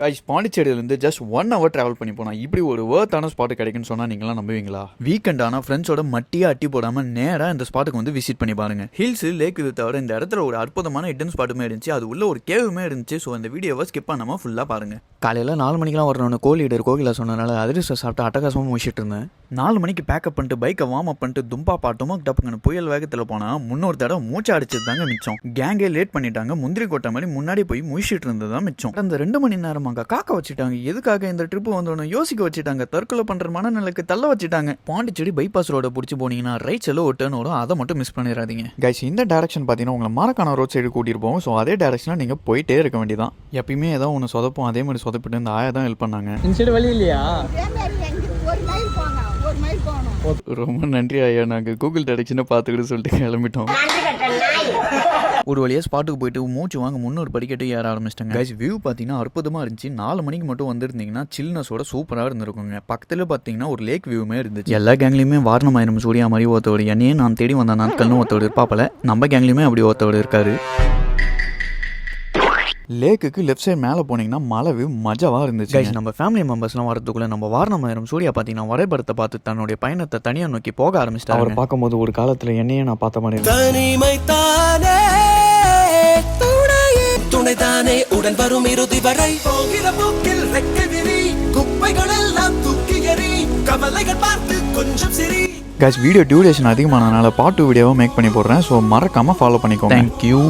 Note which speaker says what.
Speaker 1: Guys பாண்டிச்சேரியிலேருந்து just 1 hour travel பண்ணி போனால் இப்படி ஒரு வேர்த்தான ஸ்பாட்டு கிடைக்குன்னு சொன்னால் நீங்களாம் நம்புவீங்களா? வீக்கெண்ட் ஆனால் ஃப்ரெண்ட்ஸோட மட்டியாக அட்டி போடாமல் நேராக இந்த ஸ்பாட்டுக்கு வந்து விசிட் பண்ணி பாருங்க. ஹில்ஸ் லேக் இது தவிர இந்த இடத்துல ஒரு அற்புதமான ஹிடன் ஸ்பாட்டுமே இருந்துச்சு, அது உள்ள ஒரு கேவுமே இருந்துச்சு. ஸோ இந்த வீடியோவை ஸ்கிப் பண்ணாமல் ஃபுல்லாக பாருங்க. காலையில் 4 மணிக்கெலாம் வரணும்னு கோலிடர் கோகிலா சொன்னனால அதிர்ஷ்டம் சாப்பிட்டு அட்டகாசமாக முடிச்சிட்டு இருந்தேன். 4 மணிக்கு பேக்கப் பண்ணிட்டு பைக்கை வார்ம் அப் பண்ணிட்டு தும்பா பாட்டுமா டப்புங்கன்னு புயல் வேகத்தில் போனால் முன்னொரு தடவை மூச்சை அடிச்சது தாங்க மிச்சம். கேங்கே லேட் பண்ணிட்டாங்க, முந்திரி கொட்டை மாதிரி முன்னாடி போய் முழிச்சிட்டு இருந்தது தான் மிச்சம். அந்த 2 மணி நேரமாக காக்க வச்சுட்டாங்க. எதுக்காக இந்த ட்ரிப் வந்தோன்னு யோசிக்க வச்சுட்டாங்க. தற்கொலை பண்ற மனநிலைக்கு தள்ள வச்சுட்டாங்க. பாண்டிச்சேரி பைபாஸ் ரோட பிடிச்சி போனீங்கன்னா ரைட் சைடில் ஒரு டர்ன் வரும், அதை மட்டும் மிஸ் பண்ணிடாதீங்க. கைஸ் இந்த டைரக்ஷன் பார்த்தீங்கன்னா உங்களை மரக்கான ரோட் சைடு கூட்டிட்டு போவோம். ஸோ அதே டைரக்ஷனில் நீங்கள் போயிட்டே இருக்க வேண்டியதான். எப்பயுமே ஏதோ ஒன்று சொதப்போம், அதே மாதிரி சொதப்பிட்டு இந்த ஆயா தான் ஹெல்ப் பண்ணாங்க.
Speaker 2: இந்த சைடு வழி இல்லையா?
Speaker 1: ரொம்ப நன்றி ஐயா, நாங்கள் கூகுள் டைரக்ஷனை பார்த்துக்கிட்டு சொல்லிட்டு கிளம்பிட்டோம். ஒரு வழியாக ஸ்பாட்டுக்கு போயிட்டு மூச்சு வாங்க 300 படிக்கட்டு ஏற ஆரம்பிச்சிட்டாங்க. கைஸ் வியூ பார்த்தீங்கன்னா அற்புதமாக இருந்துச்சு. 4 மணிக்கு மட்டும் வந்திருந்தீங்கன்னா சில்னஸோட சூப்பராக இருந்திருக்குங்க. பக்கத்தில் பார்த்தீங்கன்னா ஒரு லேக் வியூமே இருந்துச்சு. எல்லா கேங்லையுமே வாரணமாயிரம் சூர்யா மாதிரி ஒருத்தோடு என்னையே நான் தேடி வந்த நாட்கள்னு ஒருத்தோடு இருப்பாப்பல. நம்ம கேங்லையுமே அப்படி ஒருத்தோடு இருக்காரு. லேக்குக்கு லெஃப்ட் சைடு மேலே போனீங்கன்னா மலை வியூ மஜாவாக இருந்துச்சு. கைஸ் நம்ம ஃபேமிலி மெம்பர்ஸ்லாம் வரதுக்குள்ளே நம்ம வாரணமாயிரம் சூர்யா பார்த்தீங்கன்னா வரைபடத்தை பார்த்து தன்னுடைய பயணத்தை தனியாக நோக்கி போக ஆரம்பிச்சிட்டாரு. அவரை பார்க்கும்போது ஒரு காலத்தில் என்னையே நான் பார்த்த மாதிரி துணைதானே உடன் வரும் இறுதி வரை போகிற போக்கில் ரெக்கவிரி குப்பைகள் எல்லாம் தூக்கி எறி கவலைகள் பார்த்து கொஞ்சம் சிரி. கைஸ் வீடியோ டியூரேஷன் அதிகமானதுனால பார்ட் 2 வீடியோவை மேக் பண்ணி போடுறேன். ஸோ மறக்காமல் ஃபாலோ பண்ணிக்கோங்க. தேங்க்யூ.